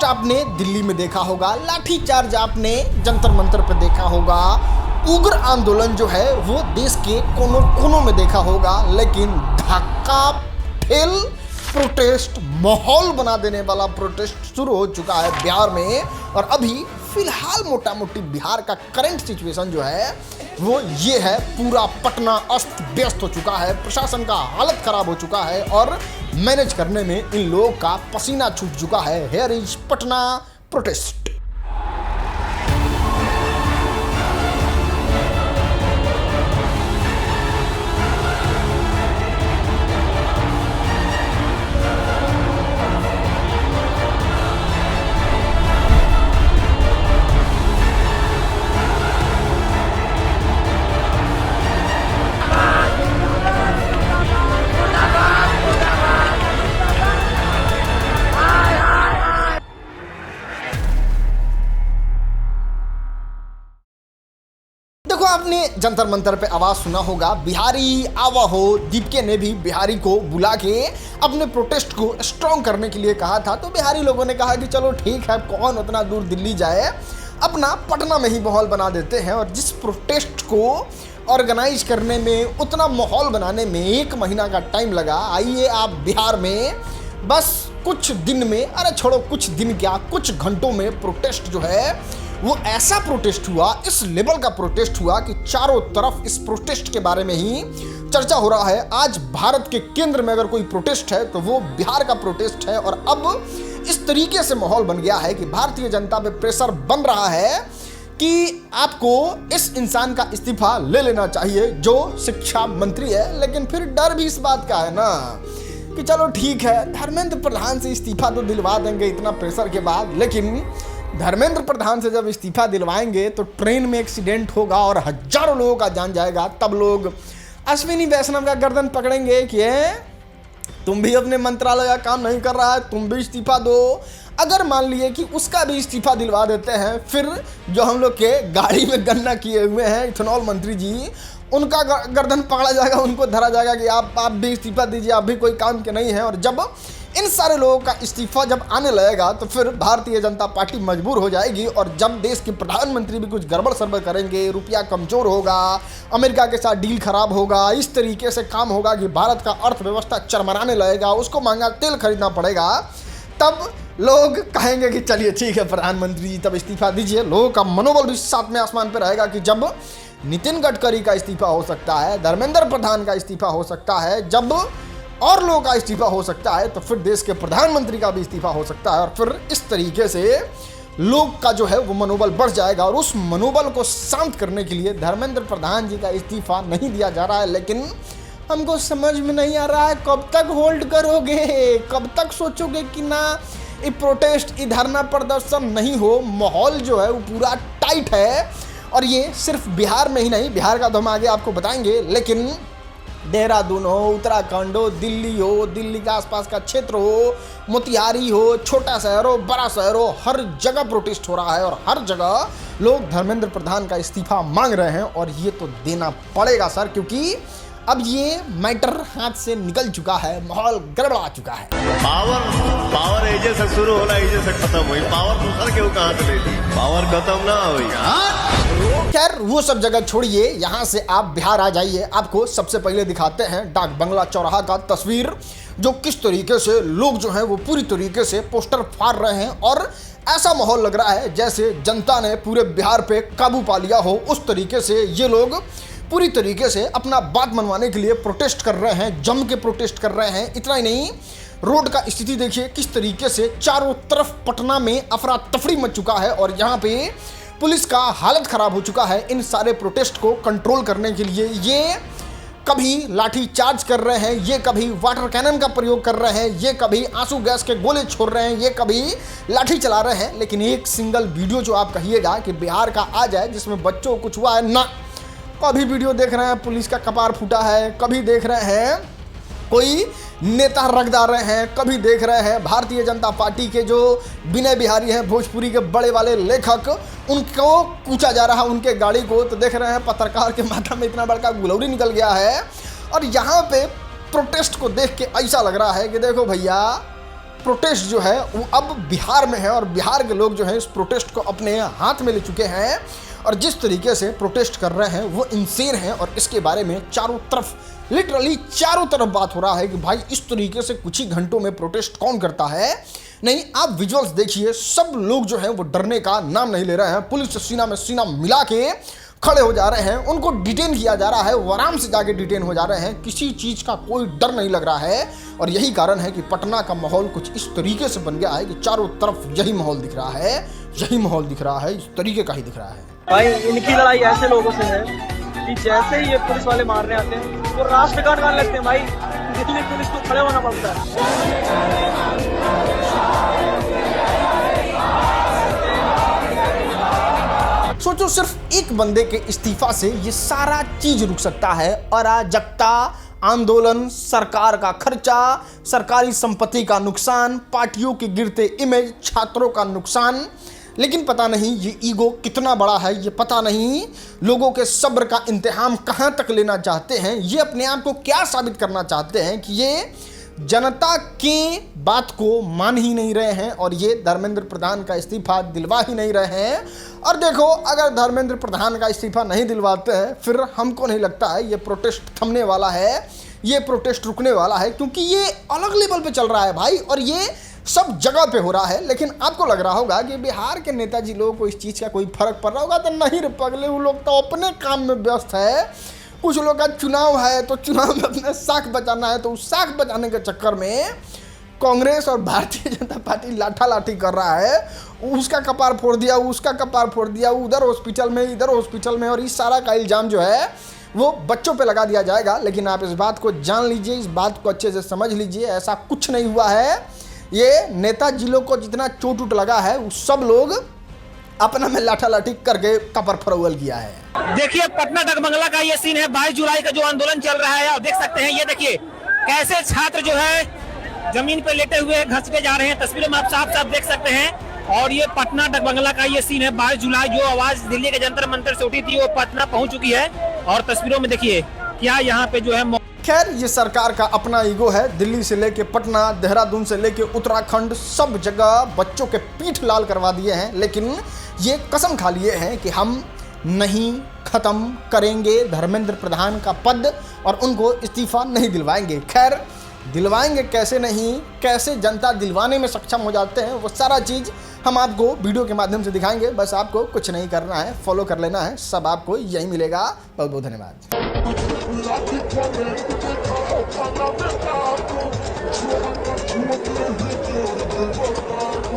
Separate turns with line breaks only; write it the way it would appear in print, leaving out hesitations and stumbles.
आपने दिल्ली में देखा होगा, लाठीचार्ज आपने जंतर मंतर पे देखा होगा, उग्र आंदोलन जो है वो देश के कोनों कोनों में देखा होगा, लेकिन धक्का ठेल प्रोटेस्ट, माहौल बना देने वाला प्रोटेस्ट शुरू हो चुका है बिहार में। और अभी फिलहाल मोटा मोटी बिहार का करंट सिचुएशन जो है वो ये है, पूरा पटना अस्त व्यस्त हो चुका है, प्रशासन का हालत खराब हो चुका है और मैनेज करने में इन लोगों का पसीना छूट चुका है। Here is Patna protest. देखो, आपने जंतर मंतर पे आवाज सुना होगा, बिहारी आवा हो। दीपके ने भी बिहारी को बुला के अपने प्रोटेस्ट को स्ट्रॉन्ग करने के लिए कहा था, तो बिहारी लोगों ने कहा कि चलो ठीक है, कौन उतना दूर दिल्ली जाए, अपना पटना में ही माहौल बना देते हैं। और जिस प्रोटेस्ट को ऑर्गेनाइज करने में, उतना माहौल बनाने में 1 महीना का टाइम लगा, आइए आप बिहार में बस कुछ दिन में, अरे छोड़ो कुछ दिन क्या, कुछ घंटों में प्रोटेस्ट जो है वो ऐसा प्रोटेस्ट हुआ, इस लेवल का प्रोटेस्ट हुआ कि चारों तरफ इस प्रोटेस्ट के बारे में ही चर्चा हो रहा है। आज भारत के केंद्र में अगर कोई प्रोटेस्ट है तो वो बिहार का प्रोटेस्ट है। और अब इस तरीके से माहौल बन गया है कि भारतीय जनता पे प्रेशर बन रहा है कि आपको इस इंसान का इस्तीफा ले लेना चाहिए जो शिक्षा मंत्री है। लेकिन फिर डर भी इस बात का है ना कि चलो ठीक है, धर्मेंद्र प्रधान से इस्तीफा तो दिलवा देंगे इतना प्रेशर के बाद, लेकिन धर्मेंद्र प्रधान से जब इस्तीफा दिलवाएंगे तो ट्रेन में एक्सीडेंट होगा और हजारों लोगों का जान जाएगा। तब लोग अश्विनी वैष्णव का गर्दन पकड़ेंगे कि तुम भी अपने मंत्रालय का काम नहीं कर रहा है, तुम भी इस्तीफा दो। अगर मान लिए कि उसका भी इस्तीफा दिलवा देते हैं, फिर जो हम लोग के गाड़ी में गन्ना किए हुए हैं इथेनॉल मंत्री जी, उनका गर्दन पकड़ा जाएगा, उनको धरा जाएगा कि आप भी इस्तीफा दीजिए, आप भी कोई काम के नहीं है। और जब इन सारे लोगों का इस्तीफा जब आने लगेगा तो फिर भारतीय जनता पार्टी मजबूर हो जाएगी। और जब देश के प्रधानमंत्री भी कुछ गड़बड़ सड़बड़ करेंगे, रुपया कमजोर होगा, अमेरिका के साथ डील खराब होगा, इस तरीके से काम होगा कि भारत का अर्थव्यवस्था चरमराने लगेगा, उसको महंगा तेल खरीदना पड़ेगा, तब लोग कहेंगे कि चलिए ठीक है प्रधानमंत्री जी, तब इस्तीफा दीजिए। लोगों का मनोबल भी साथ में आसमान पर रहेगा कि जब नितिन गडकरी का इस्तीफा हो सकता है, धर्मेंद्र प्रधान का इस्तीफा हो सकता है, जब और लोगों का इस्तीफा हो सकता है, तो फिर देश के प्रधानमंत्री का भी इस्तीफा हो सकता है। और फिर इस तरीके से लोग का जो है वो मनोबल बढ़ जाएगा। और उस मनोबल को शांत करने के लिए धर्मेंद्र प्रधान जी का इस्तीफा नहीं दिया जा रहा है। लेकिन हमको समझ में नहीं आ रहा है, कब तक होल्ड करोगे, कब तक सोचोगे कि ना ये प्रोटेस्ट, ये धरना प्रदर्शन नहीं हो। माहौल जो है वो पूरा टाइट है। और ये सिर्फ बिहार में ही नहीं, बिहार का तो हम आगे आपको बताएंगे, लेकिन देहरादून हो, उत्तराखंड हो, दिल्ली हो, दिल्ली के आसपास का क्षेत्र हो, मोतिहारी हो, छोटा शहर हो, बड़ा शहर हो, हर जगह प्रोटेस्ट हो रहा है। और हर जगह लोग धर्मेंद्र प्रधान का इस्तीफा मांग रहे हैं। और ये तो देना पड़ेगा सर, क्योंकि अब ये मैटर हाथ से निकल चुका है, माहौल गड़बड़ा चुका है।
पावर एजे से शुरू होला, एजे से खत्म हुई। पावर दूसर के कहां से ले ली, पावर खत्म ना हुई।
खैर वो सब जगह छोड़िए, यहाँ से आप बिहार आ जाइए। आपको सबसे पहले दिखाते हैं डाक बंगला चौराहा का तस्वीर, जो किस तरीके से लोग जो हैं वो पूरी तरीके से पोस्टर फाड़ रहे हैं। और ऐसा माहौल लग रहा है जैसे जनता ने पूरे बिहार पे काबू पा लिया हो। उस तरीके से ये लोग पूरी तरीके से अपना बात मनवाने के लिए प्रोटेस्ट कर रहे हैं, जम के प्रोटेस्ट कर रहे हैं। इतना ही नहीं, रोड का स्थिति देखिए किस तरीके से, चारों तरफ पटना में अफरा तफरी मच चुका है। और यहाँ पे पुलिस का हालत खराब हो चुका है इन सारे प्रोटेस्ट को कंट्रोल करने के लिए। ये कभी लाठी चार्ज कर रहे हैं, ये कभी वाटर कैनन का प्रयोग कर रहे हैं, ये कभी आंसू गैस के गोले छोड़ रहे हैं, ये कभी लाठी चला रहे हैं। लेकिन एक सिंगल वीडियो जो आप कहिएगा कि बिहार का आ जाए जिसमें बच्चों को कुछ हुआ है ना। कभी वीडियो देख रहे हैं पुलिस का कपार फूटा है, कभी देख रहे हैं कोई नेता रगदा रहे हैं, कभी देख रहे हैं भारतीय जनता पार्टी के जो विनय बिहारी हैं, भोजपुरी के बड़े वाले लेखक, उनको कूचा जा रहा है उनके गाड़ी को। तो देख रहे हैं पत्रकार के माथा में इतना बड़का गुलौरी निकल गया है। और यहाँ पे प्रोटेस्ट को देख के ऐसा लग रहा है कि देखो भैया, प्रोटेस्ट जो है वो अब बिहार में है और बिहार के लोग जो है इस प्रोटेस्ट को अपने हाथ में ले चुके हैं और जिस तरीके से प्रोटेस्ट कर रहे हैं वो इंसेन है। और इसके बारे में चारों तरफ, लिटरली चारों तरफ बात हो रहा है कि भाई इस तरीके से कुछ ही घंटों में प्रोटेस्ट कौन करता है। नहीं, आप विजुअल्स देखिए, सब लोग जो हैं वो डरने का नाम नहीं ले रहे हैं। पुलिस से सीना में सीना मिला के खड़े हो जा रहे हैं, उनको डिटेन किया जा रहा है, वो आराम से जाके डिटेन हो जा रहे हैं, किसी चीज का कोई डर नहीं लग रहा है। और यही कारण है कि पटना का माहौल कुछ इस तरीके से बन गया है कि चारों तरफ यही माहौल दिख रहा है, यही माहौल दिख रहा है, इस तरीके का ही दिख रहा है।
भाई इनकी लड़ाई ऐसे लोगों से है कि जैसे ही ये पुलिस वाले मारने आते हैं तो राष्ट्रगान गाने लगते हैं भाई, इसलिए पुलिस को खड़े होना पड़ता है।
सोचो, सिर्फ एक बंदे के इस्तीफा से ये सारा चीज रुक सकता है। अराजकता, आंदोलन, सरकार का खर्चा, सरकारी संपत्ति का नुकसान, पार्टियों के गिरते इमेज, छात्रों का नुकसान। लेकिन पता नहीं ये ईगो कितना बड़ा है, ये पता नहीं लोगों के सब्र का इंतहाम कहां तक लेना चाहते हैं, ये अपने आप को क्या साबित करना चाहते हैं कि ये जनता की बात को मान ही नहीं रहे हैं और ये धर्मेंद्र प्रधान का इस्तीफा दिलवा ही नहीं रहे हैं। और देखो, अगर धर्मेंद्र प्रधान का इस्तीफा नहीं दिलवाते हैं फिर हमको नहीं लगता है ये प्रोटेस्ट थमने वाला है, ये प्रोटेस्ट रुकने वाला है, क्योंकि ये अलग लेवल पे चल रहा है भाई और ये सब जगह पे हो रहा है। लेकिन आपको लग रहा होगा कि बिहार के नेताजी लोगों को इस चीज़ का कोई फर्क पड़ रहा होगा, तो नहीं रे पगले, वो लोग तो अपने काम में व्यस्त है। कुछ लोग का चुनाव है तो चुनाव में अपने साख बचाना है, तो उस साख बचाने के चक्कर में कांग्रेस और भारतीय जनता पार्टी लाठा लाठी कर रहा है। उसका कपार फोड़ दिया, उसका कपार फोड़ दिया, उधर हॉस्पिटल में, इधर हॉस्पिटल में, और इस सारा का इल्ज़ाम जो है वो बच्चों पे लगा दिया जाएगा। लेकिन आप इस बात को जान लीजिए, इस बात को अच्छे से समझ लीजिए, ऐसा कुछ नहीं हुआ है। ये नेताजी लोग को जितना चोट उट लगा है वो सब लोग अपना में लाठा लाठी करके कपर फरोवल किया है।
देखिए पटना डगमंगला का ये सीन है, 22 जुलाई का जो आंदोलन चल रहा है, आप देख सकते हैं। ये देखिए कैसे छात्र जो है जमीन पे लेटे हुए घसके जा रहे हैं, तस्वीरों में आप साफ साफ देख सकते हैं। और ये पटना डगमंगला का ये सीन है, 22 जुलाई जो आवाज दिल्ली के जंतर मंतर से उठी थी वो पटना पहुंच चुकी है। और तस्वीरों में देखिए क्या यहाँ पे जो है।
खैर, ये सरकार का अपना ईगो है। दिल्ली से लेके पटना, देहरादून से लेके उत्तराखंड, सब जगह बच्चों के पीठ लाल करवा दिए हैं। लेकिन ये कसम खा लिए हैं कि हम नहीं खत्म करेंगे धर्मेंद्र प्रधान का पद और उनको इस्तीफा नहीं दिलवाएंगे। खैर, दिलवाएंगे कैसे नहीं, कैसे जनता दिलवाने में सक्षम हो जाते हैं, वो सारा चीज़ हम आपको वीडियो के माध्यम से दिखाएंगे। बस आपको कुछ नहीं करना है, फॉलो कर लेना है, सब आपको यही मिलेगा। बहुत बहुत धन्यवाद।
We'll be right back.